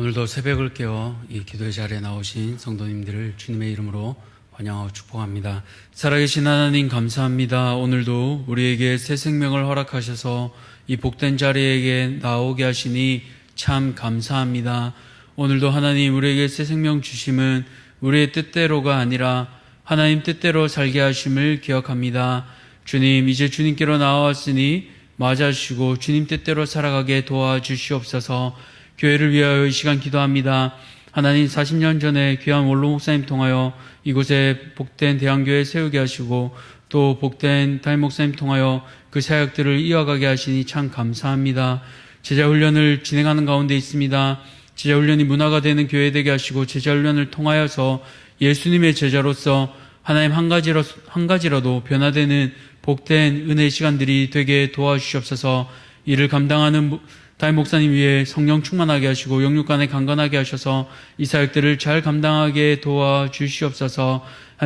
오늘도 새벽을 깨워 이 기도의 자리에 나오신 성도님들을 주님의 이름으로 환영하고 축복합니다. 살아계신 하나님 감사합니다. 오늘도 우리에게 새 생명을 허락하셔서 이 복된 자리에게 나오게 하시니 참 감사합니다. 오늘도 하나님 우리에게 새 생명 주심은 우리의 뜻대로가 아니라 하나님 뜻대로 살게 하심을 기억합니다. 주님, 이제 주님께로 나왔으니 맞아주시고 주님 뜻대로 살아가게 도와주시옵소서. 교회를 위하여 이 시간 기도합니다. 하나님, 40년 전에 귀한 원로 목사님 통하여 이곳에 복된 대한교회 세우게 하시고 또 복된 담임 목사님 통하여 그 사역들을 이어가게 하시니 참 감사합니다. 제자훈련을 진행하는 가운데 있습니다. 제자훈련이 문화가 되는 교회 되게 하시고 제자훈련을 통하여서 예수님의 제자로서 하나님 한 가지라도 변화되는 복된 은혜의 시간들이 되게 도와주시옵소서. 이를 감당하는 담임 목사님 위에 성령 충만하게 하시고 영육간에 강건하게 하셔서 이 사역들을 잘 감당하게 도와주시옵소서.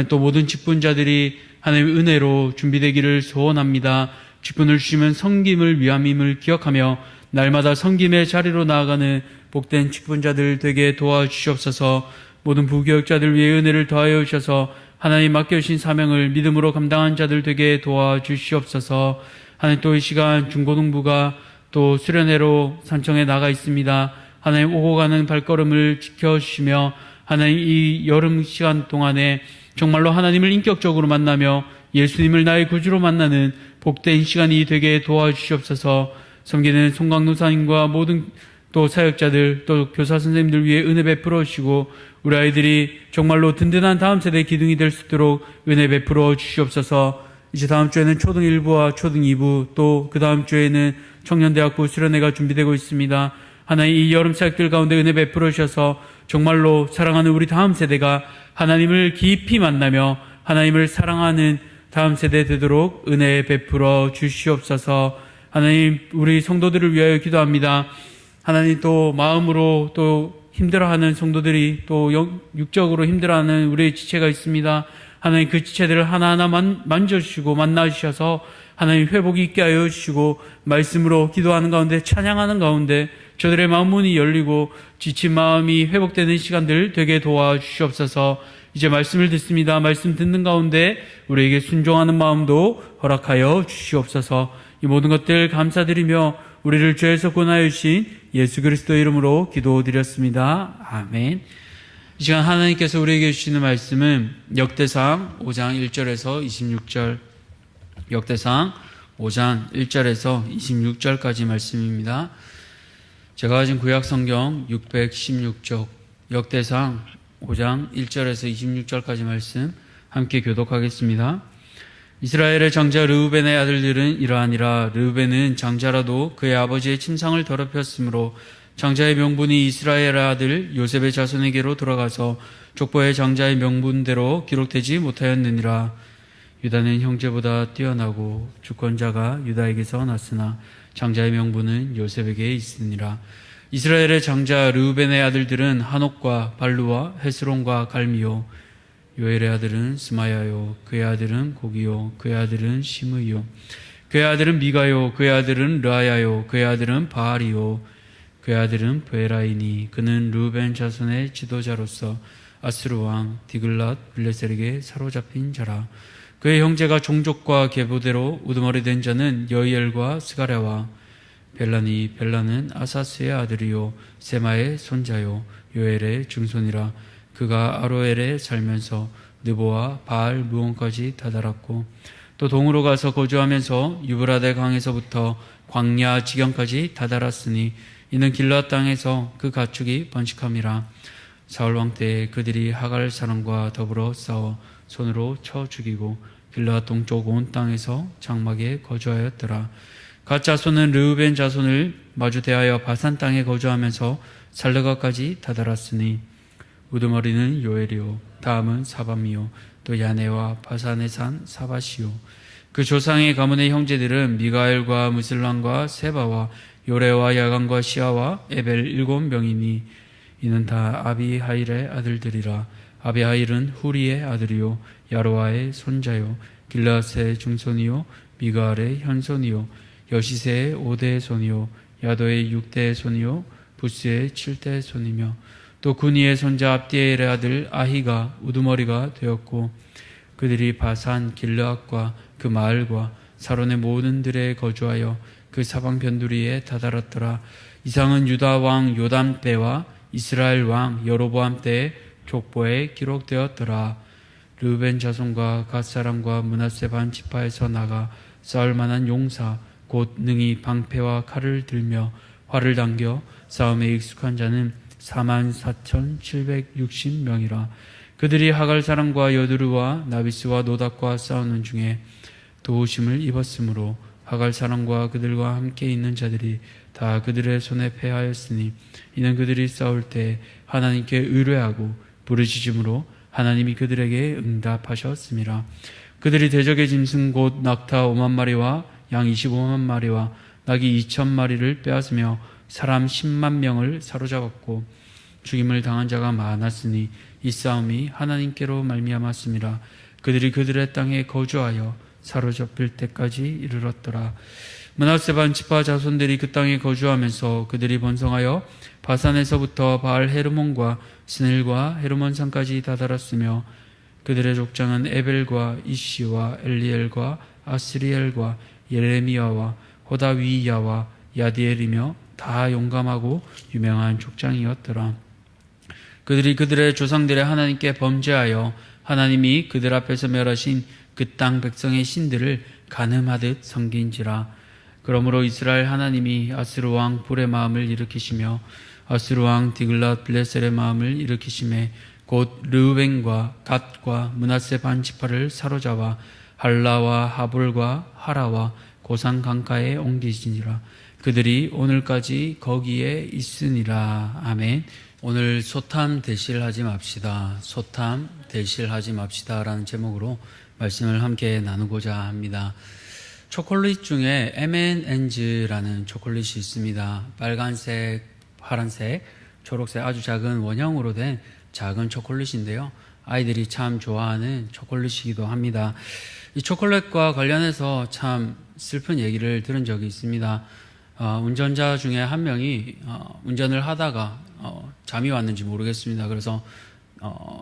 또 모든 직분자들이 하나님의 은혜로 준비되기를 소원합니다. 직분을 주시면 섬김을 위함임을 기억하며 날마다 섬김의 자리로 나아가는 복된 직분자들 되게 도와주시옵소서. 모든 부교육자들 위해 은혜를 더하여 주셔서 하나님 맡겨주신 사명을 믿음으로 감당한 자들 되게 도와주시옵소서. 하나님, 또 이 시간 중고등부가 또 수련회로 산청에 나가 있습니다. 하나님, 오고 가는 발걸음을 지켜주시며 하나님 이 여름 시간 동안에 정말로 하나님을 인격적으로 만나며 예수님을 나의 구주로 만나는 복된 시간이 되게 도와주시옵소서. 섬기는 송강노사님과 모든 또 사역자들 또 교사 선생님들 위해 은혜 베풀어 주시고 우리 아이들이 정말로 든든한 다음 세대 기둥이 될 수 있도록 은혜 베풀어 주시옵소서. 이제 다음 주에는 초등 1부와 초등 2부 또 그 다음 주에는 청년대학부 수련회가 준비되고 있습니다. 하나님, 이 여름 사역들 가운데 은혜 베풀어 주셔서 정말로 사랑하는 우리 다음 세대가 하나님을 깊이 만나며 하나님을 사랑하는 다음 세대 되도록 은혜 베풀어 주시옵소서. 하나님, 우리 성도들을 위하여 기도합니다. 하나님, 또 마음으로 또 힘들어하는 성도들이 또 육적으로 힘들어하는 우리의 지체가 있습니다. 하나님, 그 지체들을 하나하나 만져주시고 만나주셔서 하나님 회복이 있게 하여 주시고 말씀으로 기도하는 가운데 찬양하는 가운데 저들의 마음 문이 열리고 지친 마음이 회복되는 시간들 되게 도와주시옵소서. 이제 말씀을 듣습니다. 말씀 듣는 가운데 우리에게 순종하는 마음도 허락하여 주시옵소서. 이 모든 것들 감사드리며 우리를 죄에서 구원하여 주신 예수 그리스도 이름으로 기도드렸습니다. 아멘. 이 시간 하나님께서 우리에게 주시는 말씀은 역대상 5장 1절에서 26절, 역대상 5장 1절에서 26절까지 말씀입니다. 제가 가진 구약성경 616쪽, 역대상 5장 1절에서 26절까지 말씀 함께 교독하겠습니다. 이스라엘의 장자 르우벤의 아들들은 이러하니라. 르우벤은 장자라도 그의 아버지의 침상을 더럽혔으므로 장자의 명분이 이스라엘 아들 요셉의 자손에게로 돌아가서 족보의 장자의 명분대로 기록되지 못하였느니라. 유다는 형제보다 뛰어나고 주권자가 유다에게서 났으나 장자의 명분은 요셉에게 있으니라. 이스라엘의 장자 르우벤의 아들들은 한옥과 발루와 헤스론과 갈미요. 요엘의 아들은 스마야요. 그의 아들은 고기요. 그의 아들은 시므요. 그의 아들은 미가요. 그의 아들은 르아야요. 그의 아들은 바알이요. 그의 아들은 베라이니. 그는 르우벤 자손의 지도자로서 아스루 왕 디글랏 빌레셀에게 사로잡힌 자라. 그의 형제가 종족과 계보대로 우두머리 된 자는 여이엘과 스가랴와 벨라니. 벨라는 아사스의 아들이요 세마의 손자요 요엘의 증손이라. 그가 아로엘에 살면서 느보와 바알 무온까지 다다랐고 또 동으로 가서 거주하면서 유브라데 강에서부터 광야 지경까지 다다랐으니 이는 길앗 땅에서 그 가축이 번식함이라. 사울 왕 때에 그들이 하갈 사람과 더불어 싸워 손으로 쳐 죽이고 길앗 동쪽 온 땅에서 장막에 거주하였더라. 갓 자손은 르우벤 자손을 마주 대하여 바산 땅에 거주하면서 살르가까지 다다랐으니 우두머리는 요엘이요 다음은 사밤이요 또 야네와 바산의 산 사바시요. 그 조상의 가문의 형제들은 미가엘과 무슬람과 세바와 요레와 야간과 시아와 에벨 7명이니 이는 다 아비하일의 아들들이라. 아비하일은 후리의 아들이요 야로아의 손자요 길라스의 중손이요 미가알의 현손이요 여시세의 5대의 손이요 야도의 6대의 손이요 부스의 7대 손이며 또 군이의 손자 압디엘의 아들 아히가 우두머리가 되었고 그들이 바산 길르앗과 그 마을과 사론의 모든 들에 거주하여 그 사방 변두리에 다다랐더라. 이상은 유다 왕 요담 때와 이스라엘 왕 여로보암 때의 족보에 기록되었더라. 르우벤 자손과 갓 사람과 므낫세 반 지파에서 나가 싸울 만한 용사 곧 능히 방패와 칼을 들며 활을 당겨 싸움에 익숙한 자는 44,760명이라. 그들이 하갈 사람과 여드르와 나비스와 노닥과 싸우는 중에 도우심을 입었으므로 하갈 사람과 그들과 함께 있는 자들이 다 그들의 손에 패하였으니 이는 그들이 싸울 때 하나님께 의뢰하고 부르짖음으로 하나님이 그들에게 응답하셨음이라. 그들이 대적의 짐승 곧 낙타 5만 마리와 양 25만 마리와 낙이 2천 마리를 빼앗으며 사람 10만 명을 사로잡았고 죽임을 당한 자가 많았으니 이 싸움이 하나님께로 말미암았음이라. 그들이 그들의 땅에 거주하여 사로잡힐 때까지 이르렀더라. 므낫세 반 지파 자손들이 그 땅에 거주하면서 그들이 번성하여 바산에서부터 바알 헤르몬과 스넬과 헤르몬 산까지 다다랐으며 그들의 족장은 에벨과 이시와 엘리엘과 아스리엘과 예레미야와 호다위야와 야디엘이며 다 용감하고 유명한 족장이었더라. 그들이 그들의 조상들의 하나님께 범죄하여 하나님이 그들 앞에서 멸하신 그 땅 백성의 신들을 간음하듯 섬긴지라. 그러므로 이스라엘 하나님이 아스루 왕 불의 마음을 일으키시며 아스루 왕 디글랏 빌레셀의 마음을 일으키시매 곧 르우벤과 갓과 므낫세 반 지파를 사로잡아 할라와 하볼과 하라와 고산 강가에 옮기시니라. 그들이 오늘까지 거기에 있으니라. 아멘. 오늘 소탐 대실하지 맙시다. 소탐 대실하지 맙시다라는 제목으로 말씀을 함께 나누고자 합니다. 초콜릿 중에 M&Ms라는 초콜릿이 있습니다. 빨간색, 파란색, 초록색 아주 작은 원형으로 된 작은 초콜릿인데요. 아이들이 참 좋아하는 초콜릿이기도 합니다. 이 초콜릿과 관련해서 참 슬픈 얘기를 들은 적이 있습니다. 운전자 중에 한 명이 운전을 하다가 잠이 왔는지 모르겠습니다. 그래서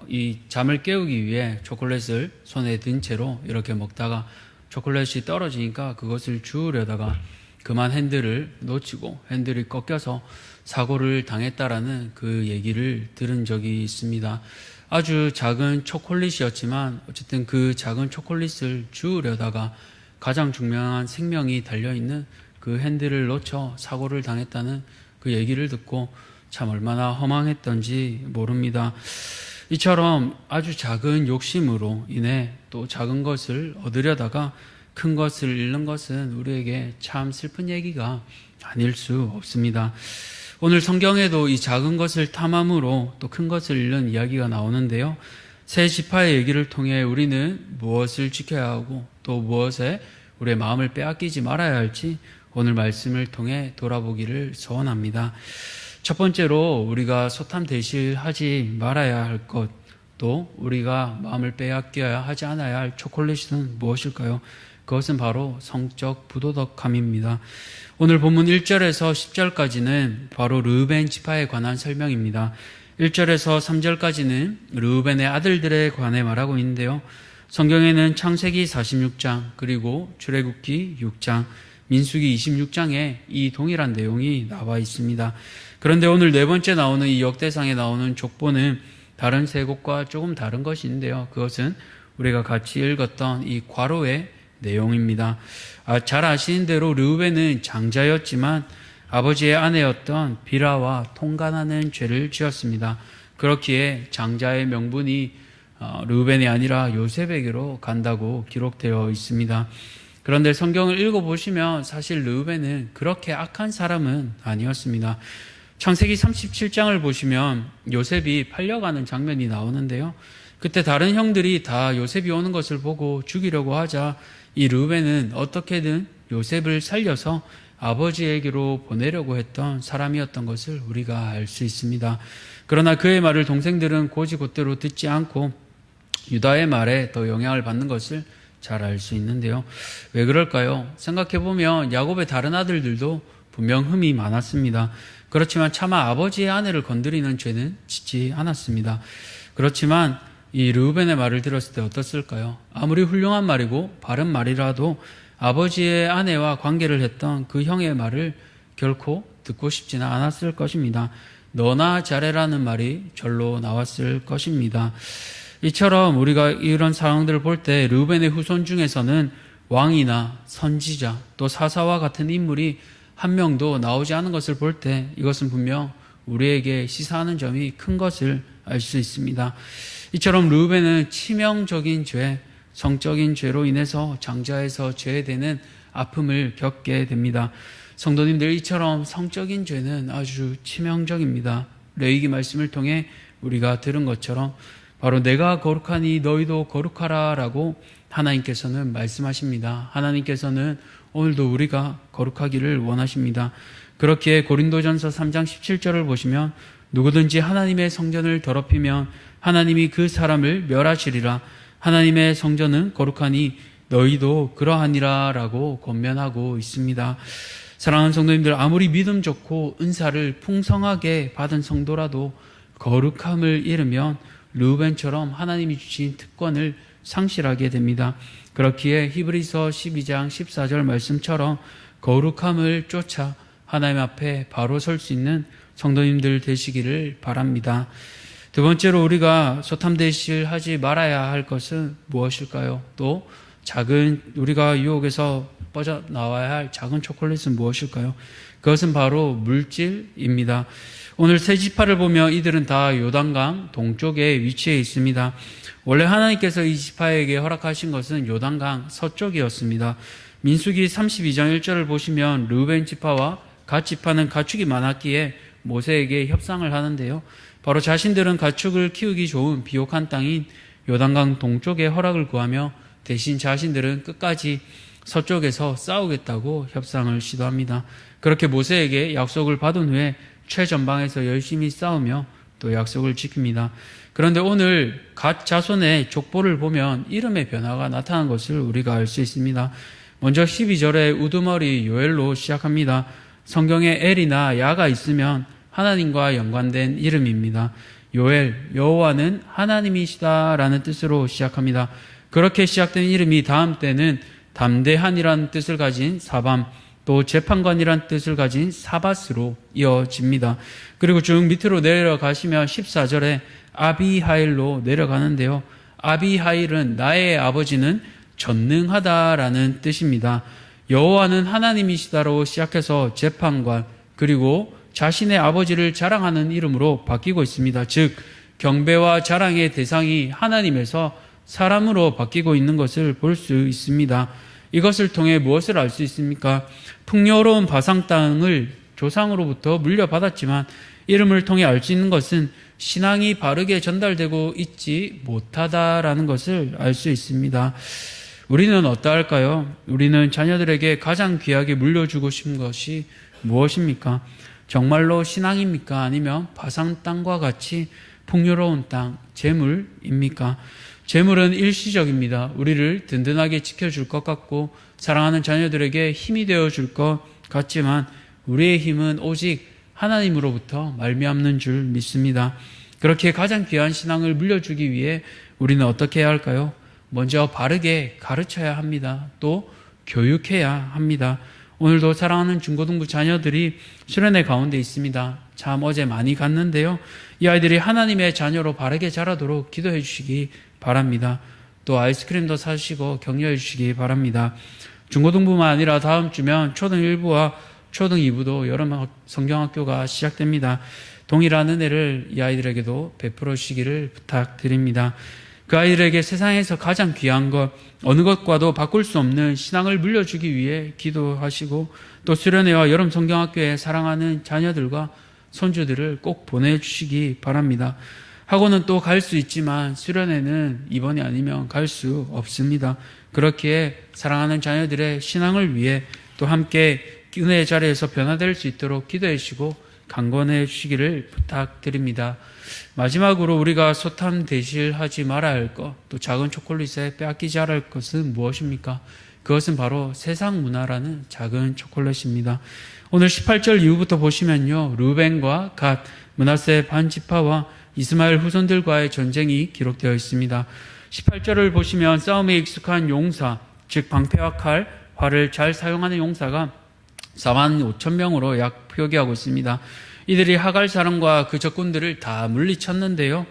이 잠을 깨우기 위해 초콜릿을 손에 든 채로 이렇게 먹다가 초콜릿이 떨어지니까 그것을 주우려다가 그만 핸들을 놓치고 핸들이 꺾여서 사고를 당했다라는 그 얘기를 들은 적이 있습니다. 아주 작은 초콜릿이었지만 어쨌든 그 작은 초콜릿을 주우려다가 가장 중요한 생명이 달려있는 그 핸들을 놓쳐 사고를 당했다는 그 얘기를 듣고 참 얼마나 허망했던지 모릅니다. 이처럼 아주 작은 욕심으로 인해 또 작은 것을 얻으려다가 큰 것을 잃는 것은 우리에게 참 슬픈 얘기가 아닐 수 없습니다. 오늘 성경에도 이 작은 것을 탐함으로 또 큰 것을 잃는 이야기가 나오는데요. 세 지파의 얘기를 통해 우리는 무엇을 지켜야 하고 또 무엇에 우리의 마음을 빼앗기지 말아야 할지 오늘 말씀을 통해 돌아보기를 소원합니다. 첫 번째로 우리가 소탐 대실하지 말아야 할 것, 또 우리가 마음을 빼앗겨야 하지 않아야 할 초콜릿은 무엇일까요? 그것은 바로 성적 부도덕함입니다. 오늘 본문 1절에서 10절까지는 바로 르우벤 지파에 관한 설명입니다. 1절에서 3절까지는 르우벤의 아들들에 관해 말하고 있는데요. 성경에는 창세기 46장 그리고 출애굽기 6장 민수기 26장에 이 동일한 내용이 나와 있습니다. 그런데 오늘 네 번째 나오는 이 역대상에 나오는 족보는 다른 세 곳과 조금 다른 것인데요. 그것은 우리가 같이 읽었던 이 과로의 내용입니다. 잘 아시는 대로 르우벤은 장자였지만 아버지의 아내였던 비라와 통간하는 죄를 지었습니다. 그렇기에 장자의 명분이 르우벤이 아니라 요셉에게로 간다고 기록되어 있습니다. 그런데 성경을 읽어보시면 사실 르우벤은 그렇게 악한 사람은 아니었습니다. 창세기 37장을 보시면 요셉이 팔려가는 장면이 나오는데요. 그때 다른 형들이 다 요셉이 오는 것을 보고 죽이려고 하자 이 르우벤은 어떻게든 요셉을 살려서 아버지에게로 보내려고 했던 사람이었던 것을 우리가 알 수 있습니다. 그러나 그의 말을 동생들은 곧이곧대로 듣지 않고 유다의 말에 더 영향을 받는 것을 잘 알 수 있는데요. 왜 그럴까요? 생각해보면 야곱의 다른 아들들도 분명 흠이 많았습니다. 그렇지만 차마 아버지의 아내를 건드리는 죄는 짓지 않았습니다. 그렇지만 이 르우벤의 말을 들었을 때 어떻을까요? 아무리 훌륭한 말이고 바른 말이라도 아버지의 아내와 관계를 했던 그 형의 말을 결코 듣고 싶지는 않았을 것입니다. 너나 잘해라는 말이 절로 나왔을 것입니다. 이처럼 우리가 이런 상황들을 볼 때 르우벤의 후손 중에서는 왕이나 선지자 또 사사와 같은 인물이 한 명도 나오지 않은 것을 볼 때 이것은 분명 우리에게 시사하는 점이 큰 것을 알 수 있습니다. 이처럼 르우벤은 치명적인 죄, 성적인 죄로 인해서 장자에서 제외되는 아픔을 겪게 됩니다. 성도님들, 이처럼 성적인 죄는 아주 치명적입니다. 레위기 말씀을 통해 우리가 들은 것처럼 바로 내가 거룩하니 너희도 거룩하라 라고 하나님께서는 말씀하십니다. 하나님께서는 오늘도 우리가 거룩하기를 원하십니다. 그렇기에 고린도전서 3장 17절을 보시면 누구든지 하나님의 성전을 더럽히면 하나님이 그 사람을 멸하시리라. 하나님의 성전은 거룩하니 너희도 그러하니라 라고 권면하고 있습니다. 사랑하는 성도님들, 아무리 믿음 좋고 은사를 풍성하게 받은 성도라도 거룩함을 잃으면 르우벤처럼 하나님이 주신 특권을 상실하게 됩니다. 그렇기에 히브리서 12장 14절 말씀처럼 거룩함을 쫓아 하나님 앞에 바로 설 수 있는 성도님들 되시기를 바랍니다. 두 번째로 우리가 소탐대실하지 말아야 할 것은 무엇일까요? 또 우리가 유혹에서 빠져나와야 할 작은 초콜릿은 무엇일까요? 그것은 바로 물질입니다. 오늘 세 지파를 보며 이들은 다 요단강 동쪽에 위치해 있습니다. 원래 하나님께서 이 지파에게 허락하신 것은 요단강 서쪽이었습니다. 민수기 32장 1절을 보시면 르우벤 지파와 갓 지파는 가축이 많았기에 모세에게 협상을 하는데요. 바로 자신들은 가축을 키우기 좋은 비옥한 땅인 요단강 동쪽에 허락을 구하며 대신 자신들은 끝까지 서쪽에서 싸우겠다고 협상을 시도합니다. 그렇게 모세에게 약속을 받은 후에 최전방에서 열심히 싸우며 또 약속을 지킵니다. 그런데 오늘 갓 자손의 족보를 보면 이름의 변화가 나타난 것을 우리가 알 수 있습니다. 먼저 12절에 우두머리 요엘로 시작합니다. 성경에 엘이나 야가 있으면 하나님과 연관된 이름입니다. 요엘, 여호와는 하나님이시다라는 뜻으로 시작합니다. 그렇게 시작된 이름이 다음 때는 담대한이라는 뜻을 가진 사밤, 또 재판관이라는 뜻을 가진 사밧으로 이어집니다. 그리고 쭉 밑으로 내려가시면 14절에 아비하일로 내려가는데요. 아비하일은 나의 아버지는 전능하다라는 뜻입니다. 여호와는 하나님이시다로 시작해서 재판관, 그리고 자신의 아버지를 자랑하는 이름으로 바뀌고 있습니다. 즉 경배와 자랑의 대상이 하나님에서 사람으로 바뀌고 있는 것을 볼 수 있습니다. 이것을 통해 무엇을 알 수 있습니까? 풍요로운 바상 땅을 조상으로부터 물려받았지만 이름을 통해 알 수 있는 것은 신앙이 바르게 전달되고 있지 못하다라는 것을 알 수 있습니다. 우리는 어떠할까요? 우리는 자녀들에게 가장 귀하게 물려주고 싶은 것이 무엇입니까? 정말로 신앙입니까? 아니면 바상 땅과 같이 풍요로운 땅, 재물입니까? 재물은 일시적입니다. 우리를 든든하게 지켜줄 것 같고 사랑하는 자녀들에게 힘이 되어줄 것 같지만 우리의 힘은 오직 하나님으로부터 말미암는 줄 믿습니다. 그렇게 가장 귀한 신앙을 물려주기 위해 우리는 어떻게 해야 할까요? 먼저 바르게 가르쳐야 합니다. 또 교육해야 합니다. 오늘도 사랑하는 중고등부 자녀들이 수련회 가운데 있습니다. 참 어제 많이 갔는데요. 이 아이들이 하나님의 자녀로 바르게 자라도록 기도해 주시기 바랍니다. 또 아이스크림도 사시고 격려해 주시기 바랍니다. 중고등부만 아니라 다음 주면 초등 1부와 초등 2부도 여러 성경학교가 시작됩니다. 동일한 은혜를 이 아이들에게도 베풀어 주시기를 부탁드립니다. 그 아이들에게 세상에서 가장 귀한 것, 어느 것과도 바꿀 수 없는 신앙을 물려주기 위해 기도하시고 또 수련회와 여름 성경학교에 사랑하는 자녀들과 손주들을 꼭 보내주시기 바랍니다. 학원은 또 갈 수 있지만 수련회는 이번이 아니면 갈 수 없습니다. 그렇기에 사랑하는 자녀들의 신앙을 위해 또 함께 은혜의 자리에서 변화될 수 있도록 기도해 주시고 강권해 주시기를 부탁드립니다. 마지막으로 우리가 소탐 대실하지 말아야 할 것, 또 작은 초콜릿에 빼앗기지 않을 것은 무엇입니까? 그것은 바로 세상 문화라는 작은 초콜릿입니다. 오늘 18절 이후부터 보시면요, 르벤과 갓, 므낫세 반지파와 이스마엘 후손들과의 전쟁이 기록되어 있습니다. 18절을 보시면 싸움에 익숙한 용사, 즉 방패와 칼, 활을 잘 사용하는 용사가 4만 5천 명으로 약 표기하고 있습니다. 이들이 하갈 사람과 그 적군들을 다 물리쳤는데요.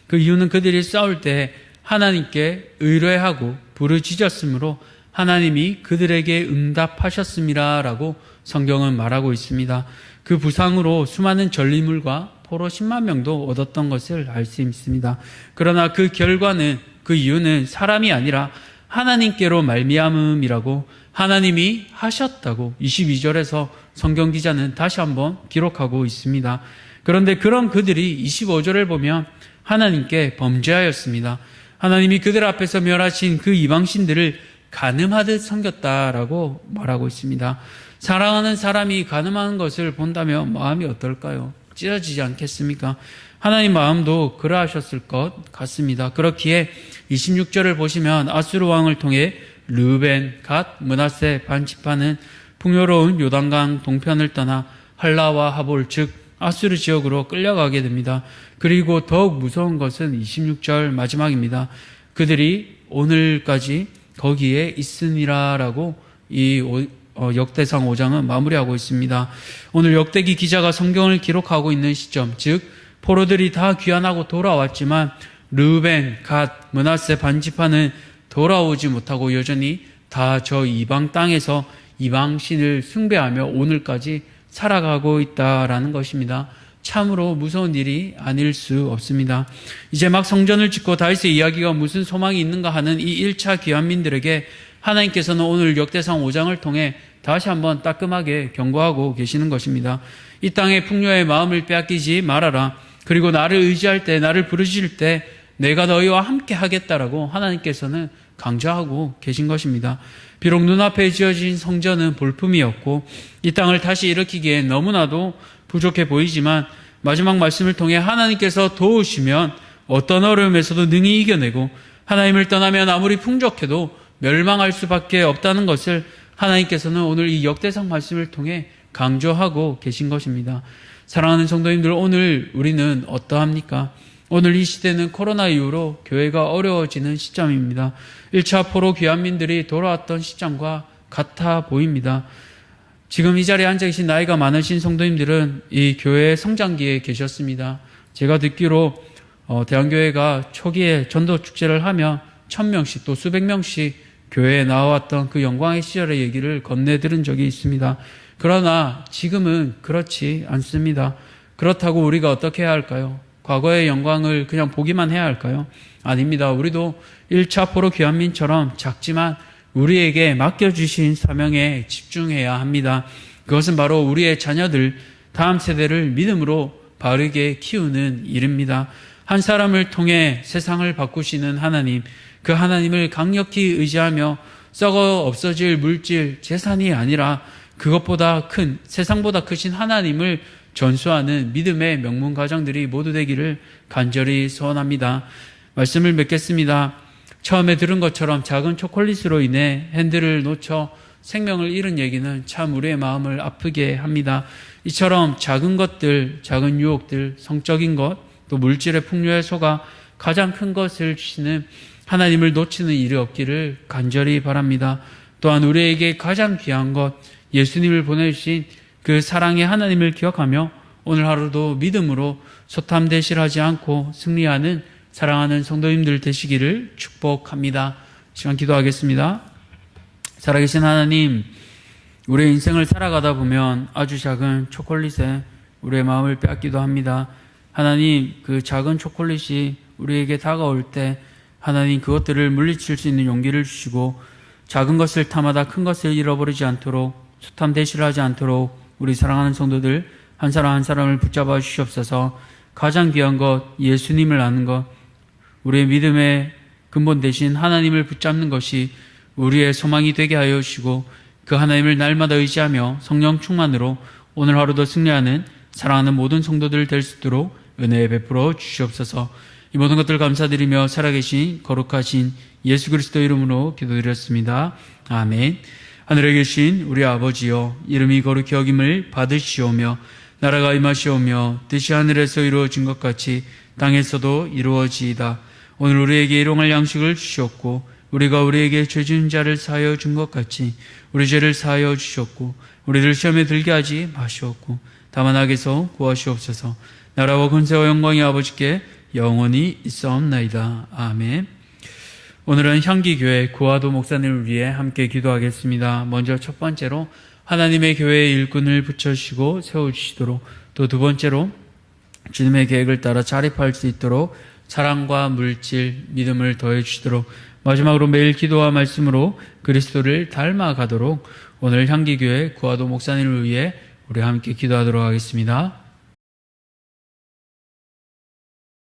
그 이유는 그들이 싸울 때 하나님께 의뢰하고 부르짖었으므로 하나님이 그들에게 응답하셨음이라라고 성경은 말하고 있습니다. 그 부상으로 수많은 전리물과 포로 10만 명도 얻었던 것을 알 수 있습니다. 그러나 그 결과는, 그 이유는 사람이 아니라 하나님께로 말미암음이라고 하나님이 하셨다고 22절에서 성경 기자는 다시 한번 기록하고 있습니다. 그런데 그런 그들이 25절을 보면 하나님께 범죄하였습니다. 하나님이 그들 앞에서 멸하신 그 이방신들을 간음하듯 섬겼다라고 말하고 있습니다. 사랑하는 사람이 간음하는 것을 본다면 마음이 어떨까요? 찢어지지 않겠습니까? 하나님 마음도 그러하셨을 것 같습니다. 그렇기에 26절을 보시면 아수르 왕을 통해 르벤, 갓, 므낫세 반지파는 풍요로운 요단강 동편을 떠나 할라와 하볼, 즉 아수르 지역으로 끌려가게 됩니다. 그리고 더욱 무서운 것은 26절 마지막입니다. 그들이 오늘까지 거기에 있으니라라고 이 역대상 5장은 마무리하고 있습니다. 오늘 역대기 기자가 성경을 기록하고 있는 시점, 즉 포로들이 다 귀환하고 돌아왔지만 르벤, 갓, 므낫세 반지파는 돌아오지 못하고 여전히 다 저 이방 땅에서 이방신을 숭배하며 오늘까지 살아가고 있다라는 것입니다. 참으로 무서운 일이 아닐 수 없습니다. 이제 막 성전을 짓고 다윗의 이야기가 무슨 소망이 있는가 하는 이 1차 귀환민들에게 하나님께서는 오늘 역대상 5장을 통해 다시 한번 따끔하게 경고하고 계시는 것입니다. 이 땅의 풍요의 마음을 빼앗기지 말아라. 그리고 나를 의지할 때, 나를 부르실 때 내가 너희와 함께 하겠다라고 하나님께서는 강조하고 계신 것입니다. 비록 눈앞에 지어진 성전은 볼품이었고 이 땅을 다시 일으키기에 너무나도 부족해 보이지만 마지막 말씀을 통해 하나님께서 도우시면 어떤 어려움에서도 능히 이겨내고 하나님을 떠나면 아무리 풍족해도 멸망할 수밖에 없다는 것을 하나님께서는 오늘 이 역대상 말씀을 통해 강조하고 계신 것입니다. 사랑하는 성도님들, 오늘 우리는 어떠합니까? 오늘 이 시대는 코로나 이후로 교회가 어려워지는 시점입니다. 1차 포로 귀환민들이 돌아왔던 시점과 같아 보입니다. 지금 이 자리에 앉아 계신 나이가 많으신 성도님들은 이 교회의 성장기에 계셨습니다. 제가 듣기로 대한교회가 초기에 전도 축제를 하면 1000명씩 또 수백 명씩 교회에 나왔던 그 영광의 시절의 얘기를 건네 들은 적이 있습니다. 그러나 지금은 그렇지 않습니다. 그렇다고 우리가 어떻게 해야 할까요? 과거의 영광을 그냥 보기만 해야 할까요? 아닙니다. 우리도 1차 포로 귀환민처럼 작지만 우리에게 맡겨주신 사명에 집중해야 합니다. 그것은 바로 우리의 자녀들, 다음 세대를 믿음으로 바르게 키우는 일입니다. 한 사람을 통해 세상을 바꾸시는 하나님, 그 하나님을 강력히 의지하며 썩어 없어질 물질, 재산이 아니라 그것보다 큰, 세상보다 크신 하나님을 전수하는 믿음의 명문 가정들이 모두 되기를 간절히 소원합니다. 말씀을 맺겠습니다. 처음에 들은 것처럼 작은 초콜릿으로 인해 핸들을 놓쳐 생명을 잃은 얘기는 참 우리의 마음을 아프게 합니다. 이처럼 작은 것들, 작은 유혹들, 성적인 것, 또 물질의 풍요에 속아 가장 큰 것을 주시는 하나님을 놓치는 일이 없기를 간절히 바랍니다. 또한 우리에게 가장 귀한 것, 예수님을 보내주신 그 사랑의 하나님을 기억하며 오늘 하루도 믿음으로 소탐대실하지 않고 승리하는 사랑하는 성도님들 되시기를 축복합니다. 시간 기도하겠습니다. 살아계신 하나님, 우리의 인생을 살아가다 보면 아주 작은 초콜릿에 우리의 마음을 빼앗기도 합니다. 하나님, 그 작은 초콜릿이 우리에게 다가올 때 하나님 그것들을 물리칠 수 있는 용기를 주시고 작은 것을 탐하다 큰 것을 잃어버리지 않도록 소탐대실하지 않도록 우리 사랑하는 성도들 한 사람 한 사람을 붙잡아 주시옵소서. 가장 귀한 것, 예수님을 아는 것, 우리의 믿음의 근본 되신 하나님을 붙잡는 것이 우리의 소망이 되게 하여 주시고 그 하나님을 날마다 의지하며 성령 충만으로 오늘 하루도 승리하는 사랑하는 모든 성도들 될 수 있도록 은혜 베풀어 주시옵소서. 이 모든 것들 감사드리며 살아계신 거룩하신 예수 그리스도 이름으로 기도드렸습니다. 아멘. 하늘에 계신 우리 아버지여, 이름이 거룩히 여김을 받으시오며 나라가 임하시오며 뜻이 하늘에서 이루어진 것 같이 땅에서도 이루어지이다. 오늘 우리에게 일용할 양식을 주셨고 우리가 우리에게 죄 지은 자를 사하여 준 것 같이 우리 죄를 사하여 주셨고 우리를 시험에 들게 하지 마시옵고 다만 악에서 구하시옵소서. 나라와 권세와 영광이 아버지께 영원히 있사옵나이다. 아멘. 오늘은 향기교회 구화도 목사님을 위해 함께 기도하겠습니다. 먼저 첫 번째로 하나님의 교회의 일꾼을 붙여주시고 세워주시도록, 또 두 번째로 주님의 계획을 따라 자립할 수 있도록 사랑과 물질, 믿음을 더해주시도록, 마지막으로 매일 기도와 말씀으로 그리스도를 닮아가도록 오늘 향기교회 구화도 목사님을 위해 우리 함께 기도하도록 하겠습니다.